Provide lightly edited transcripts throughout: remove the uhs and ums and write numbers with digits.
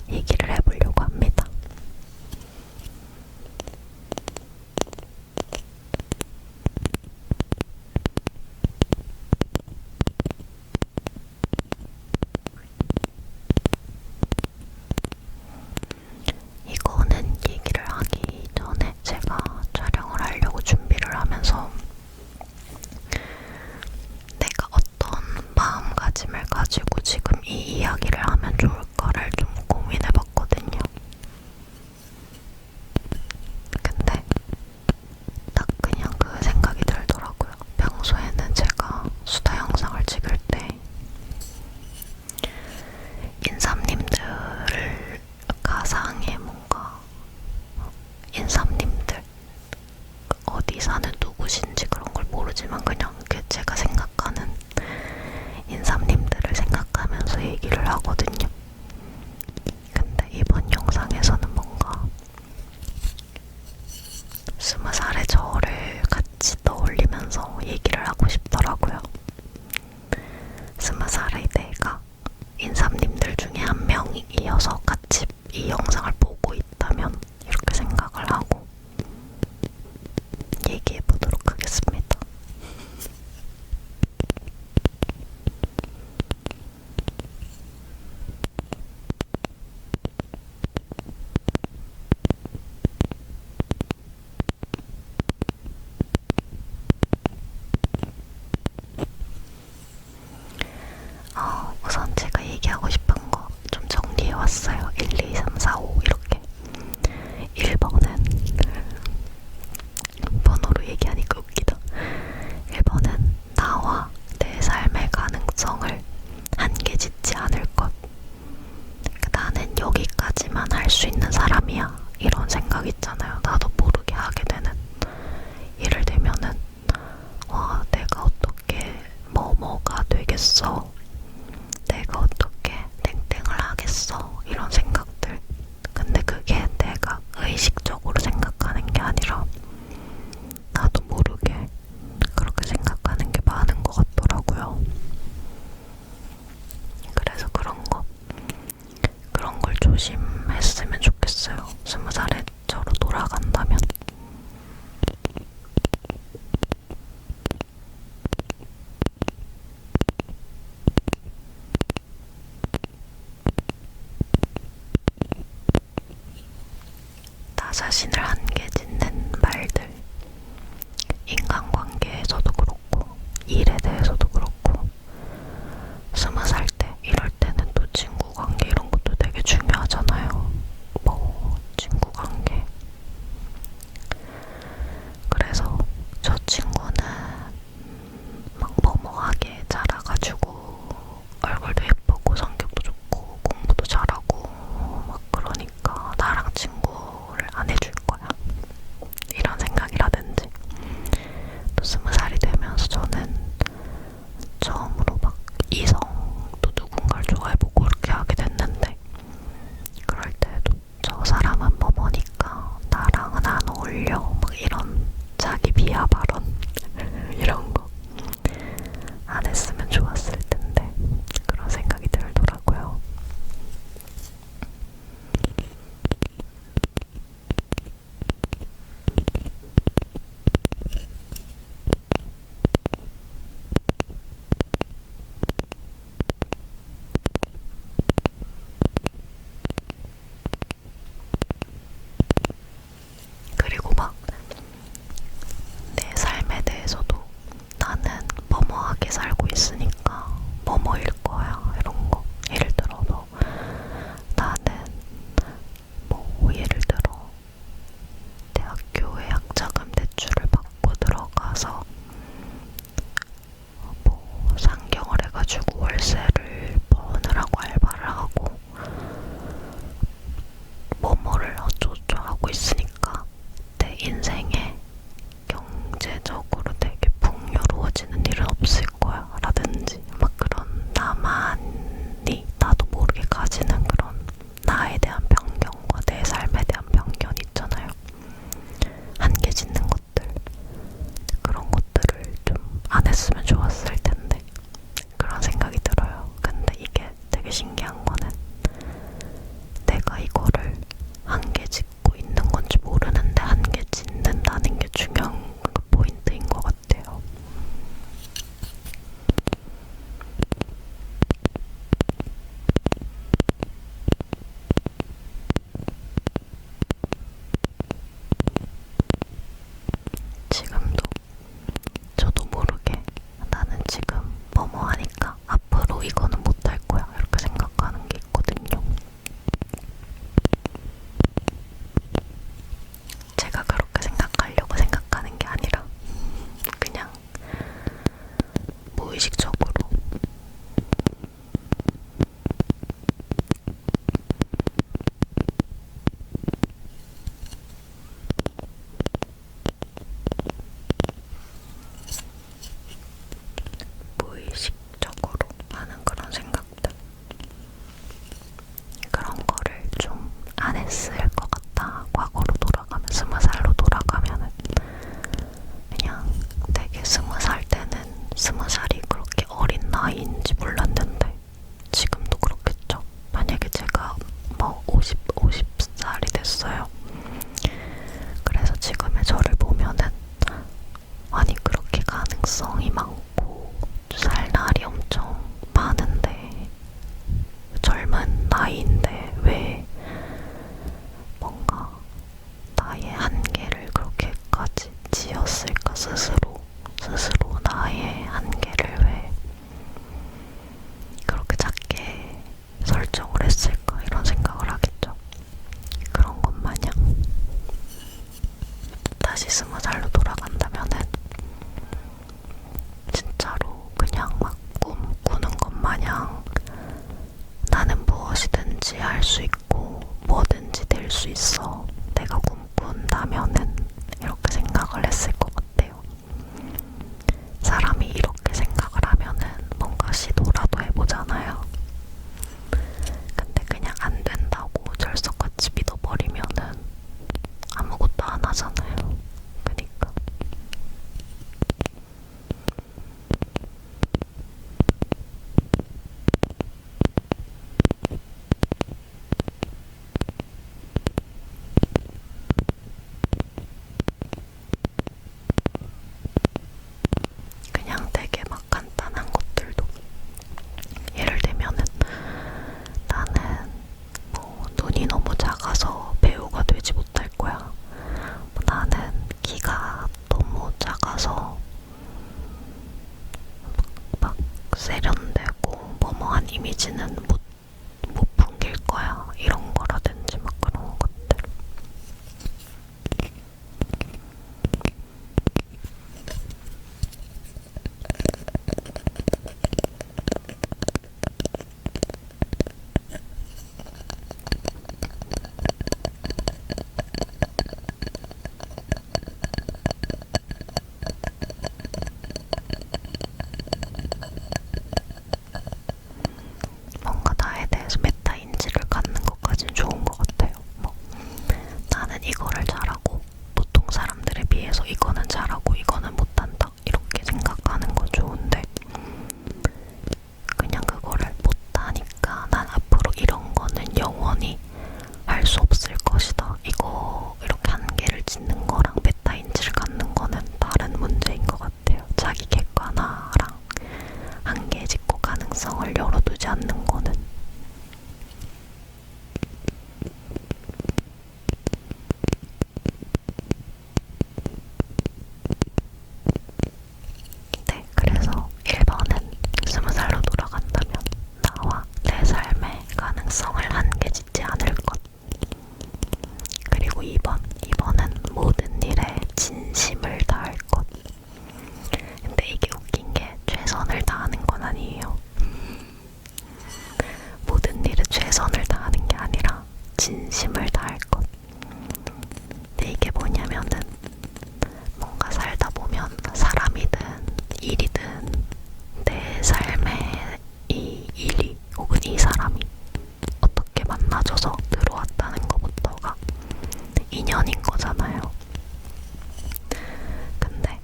얘기를 해보려고 합니다. 이거는 얘기를 하기 전에 제가 촬영을 하려고 준비를 하면서 내가 어떤 마음가짐을 가지고 지금 이 이야기를 하면 좋을까를 좀 고민해봤거든요. 근데 딱 그냥 그 생각이 들더라고요. 평소에는 제가 수다 영상을 찍을 때 인삼님들을 가상의 뭔가 인삼님들 어디 사는 누구신지 그런 걸 모르지만 그냥 제가 생각하는 인삼님들을 생각하면서 얘기를 하거든요. 근데 이번 영상에서는 뭔가 20살의 저를 같이 떠올리면서 얘기를 하고 싶더라고요. 20살의 내가 인삼님들 중에 한 명이어서 같이 이 영상을 보고 있다면 이렇게 생각을 하고 얘기해보도록 하겠습니다. 우선 제가 얘기하고 싶은 거 좀 정리해왔어요. 1, 2, 3, 4, 5 이렇게. 1번은 번호로 얘기하니까 웃기다. 1번은 나와 내 삶의 가능성을 한계 짓지 않을 것. 나는 여기까지만 할 수 있는 사람이야. 이런 생각 있잖아요. 나도 모르게 하게 되는. 예를 들면은 와, 내가 어떻게 뭐가 되겠어. 내가 어떻게 땡땡을 하겠어. 이런 생각들. 근데 그게 내가 의식적으로 생각하는 게 아니라 나도 모르게 그렇게 생각하는 게 많은 것 같더라고요. 그래서 그런 걸 조심했으면 좋겠어요. 20살에 저로 돌아간다면. 나 자신을 한계 짓는 말들. 인간관계에서도 그렇고 일에 대해서도 그렇고 20살 때 이럴 때는 또 친구관계 이런 것도 되게 중요하잖아요. 뭐 친구관계. 그래서 저 친구는 막 뭐뭐하게 자라가지고 얼굴도 예쁘고 성격도 좋고 공부도 잘하고 막 그러니까 나랑 친구를 안 해줄 거야. 이런 생각이라든지. 또 20살이 되면서 저는 했을 것 같아. 과거로 돌아가면, 20살로 돌아가면은 그냥 되게 20살 때는 20살이 그렇게 어린 나이인지 몰랐는데 지금도 그렇겠죠. 만약에 제가 뭐 50살이 됐어요. 그래서 지금의 저를 보면은 아니 그렇게 가능성이 많고 살 날이 엄청 많은데 젊은 나이인데 왜 뭔가 나의 한계를 그렇게까지 지었을까? 스스로 나의 한계를 왜 그렇게 작게 설정을 했을까? 이런 생각을 하겠죠. 그런 것 마냥 다시 20살로 돌아간다면은 진짜로 그냥 막 꿈꾸는 것 마냥 나는 무엇이든지 할 수 있고 뭐든지 될 수 있어. 내가 꿈꾼다면은 이렇게 생각을 했을 것 같아요. 사람이 이렇게 생각을 하면은 뭔가 시도라도 해보잖아요. 근데 그냥 안 된다고 철석같이 믿어버리면은 아무것도 안 하잖아요. 그니까. 그냥 되게 막 간단한 것들도 예를 들면은 나는 뭐 눈이 너무 작아서 배우가 되지 못할 거야. 뭐 나는 키가 너무 작아서 막 세련되고 뭐뭐한 이미지는 못 풍길 거야. 이런 거라든지 막 그런 것들. 뭔가 나에 대해서 메타인지를 갖는 것까진 좋은 것 같아요. 뭐 나는 이거를 잘하고 보통 사람들에 비해서 이거는 잘하고 이거는 못한다. 이렇게 생각하는 건 좋은데 그냥 그거를 못하니까 난 앞으로 이런 거는 영원히 할 수 없을 것이다. 이거 이렇게 한계를 짓는 거랑 메타인지를 갖는 거는 다른 문제인 것 같아요. 자기 객관화랑 한계 짓고 가능성을 열어두지 않는 거는. 네, 그래서 1번은 20살로 돌아간다면 나와 내 삶의 가능성을 한계 짓지 않을 것. 그리고 2번은 모든 일에 진심을 다할 것. 근데 이게 웃긴 게 최선을 다하는 건 아니에요. 모든 일에 최선을 다하는 게 아니라 진심을 다할 것. 근데 이게 뭐냐면은 뭔가 살다 보면 사람이든 일이든 내 삶에 이 일이 혹은 이 사람이 어떻게 만나져서 들어왔다는 것부터가 인연인 거잖아요. 근데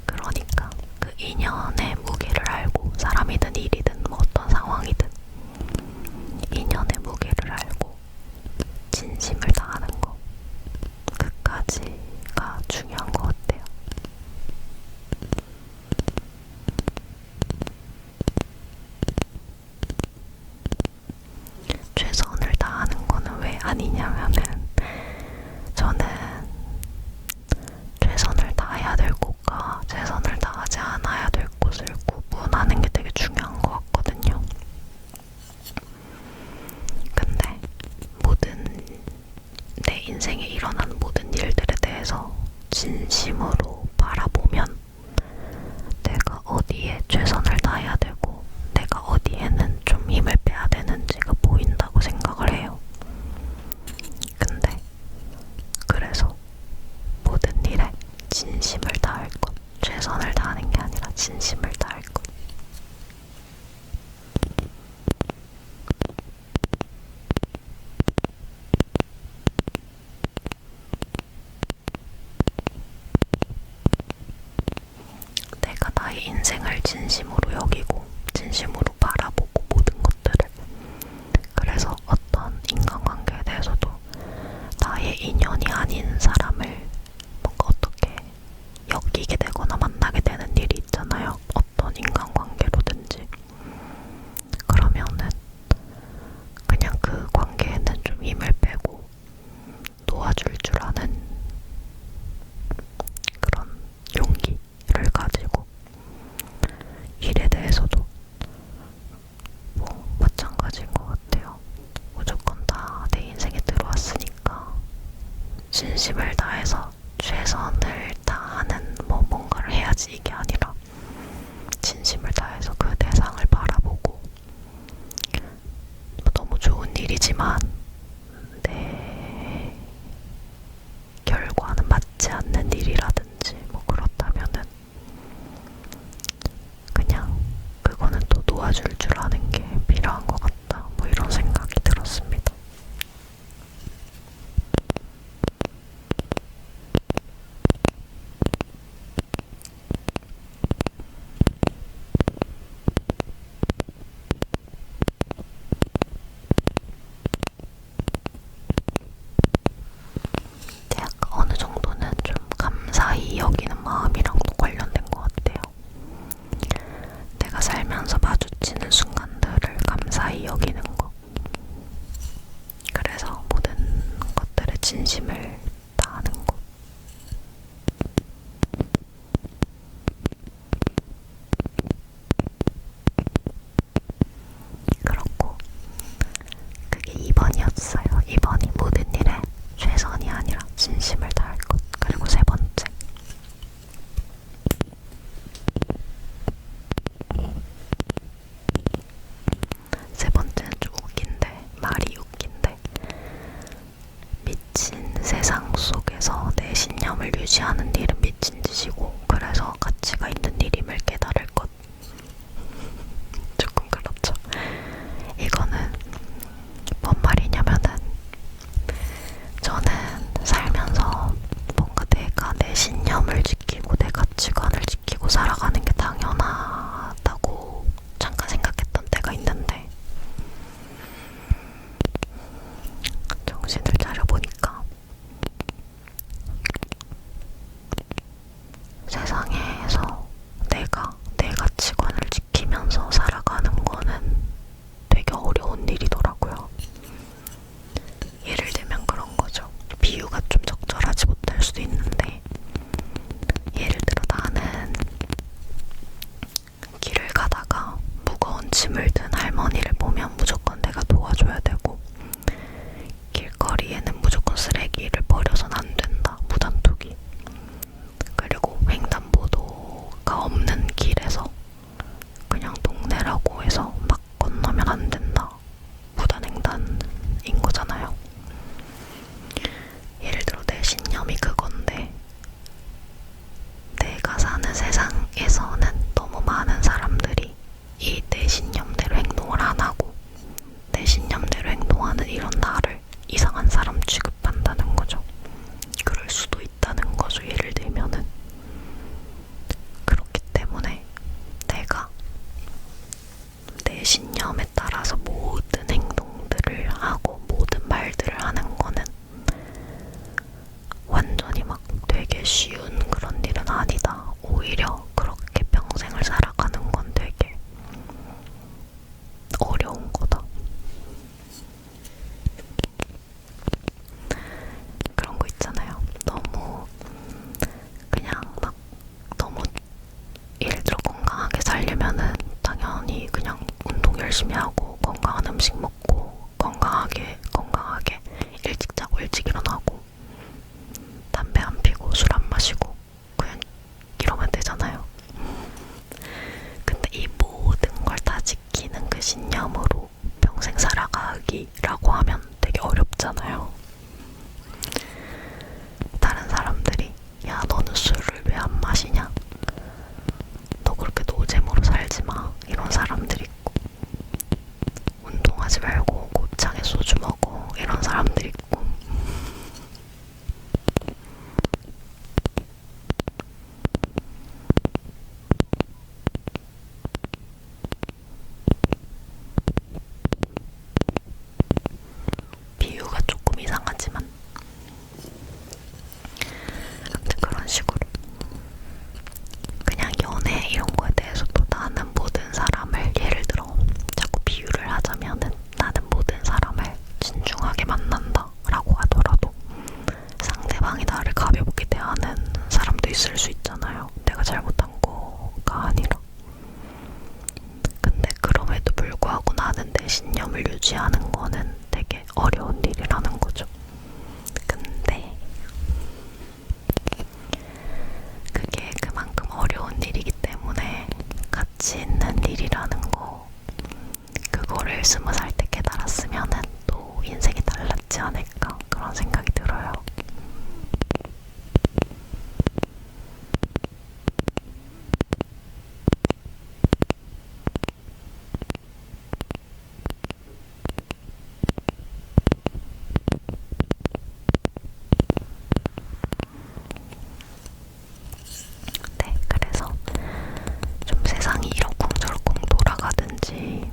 그러니까 그 인연의 무게를 알고 사람이든 일이든 뭐 어떤 상황이든 인연의 무게를 알고 진심을 다하는 거 그까지가 중요한 것 같아요. 최선을 다하는 거는 왜 아니냐면은 저는 최선을 다해야 될 곳과 최선을 다하지 않아야 될 곳을 구분하는 게 되게 중요한 것 같거든요. 근데 내 인생에 일어난 모든 일들에 대해서 진심으로 바라보면 내가 어디에 최선을 다해야 되고 내가 어디에는 좀 힘을 빼야 되는지가 보인다고 생각을 해요. 근데 그래서 모든 일에 진심을 다할 것, 최선을 다하는 게 아니라 진심을 다할 것. 진심으로 여기고 진심으로 바라보고 모든 것들을. 그래서 어떤 인간관계에 대해서도 나의 인연이 아닌 사람을 뭔가 어떻게 엮이게 되거나 만나게 되는 일이 있잖아요. 어떤 인간관계로든지. 그러면은 그냥 그 관계에는 좀 힘을 빼고 도와줄 줄 아는 그런 용기를 가지고, 일에 대해서도 뭐 마찬가지인 것 같아요. 무조건 다 내 인생에 들어왔으니까 진심을 다해서 최선을 다하는 뭔가를 해야지, 이게 아니라 진심을 다해서 그 대상을 바라보고, 너무 좋은 일이지만 내 결과는 맞지 않는 일이라든지 뭐 그렇다면은 그냥 그거는 또 도와줄 줄 아는 게 필요한 것 같다, 뭐 이런 생각이 들었습니다. 약간 어느 정도는 좀 감사히 여기는 마음이랑도 관련된 것 같아요. 내가 살면서 마주치는 순간들을 감사히 여기는 거. 그래서 모든 것들에 진심을 다하는 거. 그렇고 그게 2번이었어요. 2번이 모든 일에 최선이 아니라 진심을 다할 것. 그리고 세 번째, 세 번째는 좀 웃긴데, 말이 웃긴데, 미친 세상 속에서 내 신념을 유지하는 일은 미친 짓이고 그래서 가치가 있는 일임을 깨달을 것. 조금 그렇죠. 이거는 뭔 말이냐면은, 저는 살면서 뭔가 내가 내 신념을 지키고 내 가치관을 지키고 살아가는 게 당연하다고 잠깐 생각했던 때가 있는데, 정신을 차려보니까 세상에서 내가 내 가치관을 지키면서 살아가는 거는 되게 어려운 일이더라고요. 예를 들면 그런 거죠. 비유가 좀 적절하지 못할 수도 있는데, 예를 들어 나는 길을 가다가 무거운 짐을 든 할머니를 보면 무조건 내가 도와줘야 되고, 길거리에는 무조건 쓰레기를 버려선 안 된다, 무단투기. 그리고 횡단보도가 없는 길에서 그냥 동네라고 해서 막 건너면 안 된다, 무단횡단인 거잖아요. 예를 들어 내 신념이 그건데, 내가 사는 세상에서는 너무 많은 사람들이 이 내 신념대로 행동을 안 하고 내 신념대로 행동하는 이런 나를 이상한 사람 취급한다는 거죠. 그럴 수도 있다는 거죠. 예를 들면은. 그렇기 때문에 내가 내 신념에 따라서 모든 행동들을 하고 모든 말들을 하는 거는 완전히 막 되게 쉬운 그런 일은 아니다. 오히려 그렇게 평생을 살아가는 건 되게 어려운 거다. 있지 않을까 그런 생각이 들어요. 네, 그래서 좀 세상이 이러쿵저러쿵 돌아가든지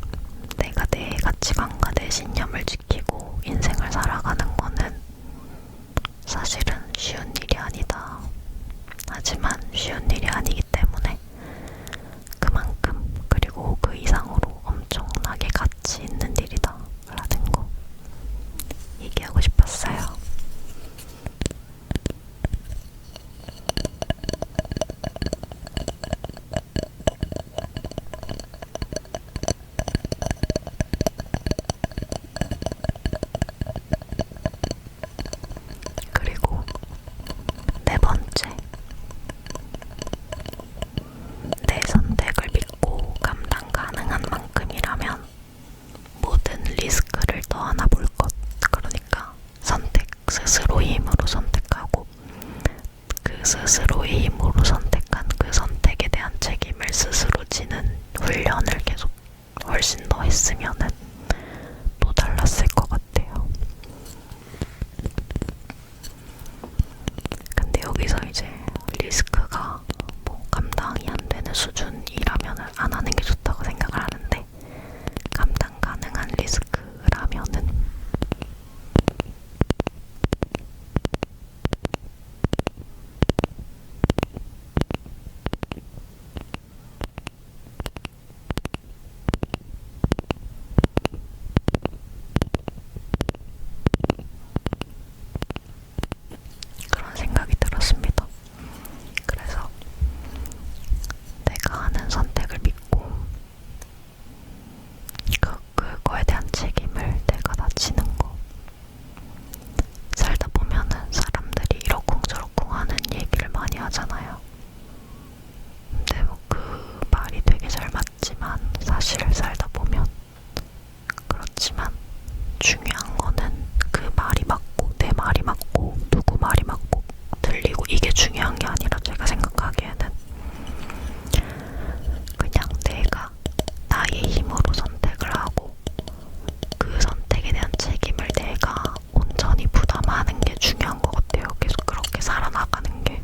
내가 내 가치관과 내 신념을 지키고 인생을 살아가는 거는 사실은 쉬운 일이 아니다. 하지만 쉬운 일이 아니기 때문에 그만큼 그리고 그 이상으로 엄청나게 가치 있는 일이다 라는 거 얘기하고 싶었어요. 그리고 네 번째, 내 선택을 믿고 감당 가능한 만큼이라면 모든 리스크를 떠안아 볼 것. 그러니까 선택, 스스로의 힘으로 선택하고 그 스스로의 힘으로 선택한 그 선택에 대한 책임을 스스로 지는 훈련을 계속 훨씬 더 했으면은 또 달랐을 것 같아요. 근데 여기서 이제 리스크가 뭐 감당이 안 되는 수준이라면은 안 하는 게 좋다고 생각을 하는데 감당 가능한 리스크라면은 그런 생각이 들었습니다. 그래서 내가 하는 선택을 믿고 그거에 대한 책임을 내가 다 지는 거. 살다 보면은 사람들이 이러쿵저러쿵 하는 얘기를 많이 하잖아요. 근데 뭐 그 말이 되게 잘 맞지만 사실을 살다 보면 그렇지만 중요한 거는 그 말이 맞고 내 말이 맞고 누구 말이 맞고 틀리고 이게 중요한 게 아니라 제가 생각하기에는 그냥 내가 나의 힘으로 선택을 하고 그 선택에 대한 책임을 내가 온전히 부담하는 게 중요한 것 같아요. 계속 그렇게 살아나가는 게.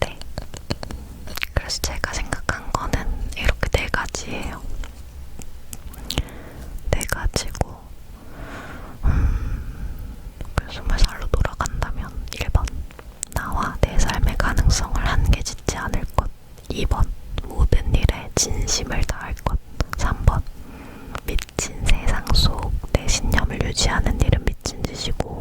네. 그래서 제가 생각한 거는 이렇게 네 가지예요. 네 가지고, 그 20살로 돌아간다면 1번, 나와 내 삶의 가능성을 한계짓지 않을 것. 2번, 모든 일에 진심을 다할 것. 3번, 미친 세상 속 내 신념을 유지하는 일은 미친 짓이고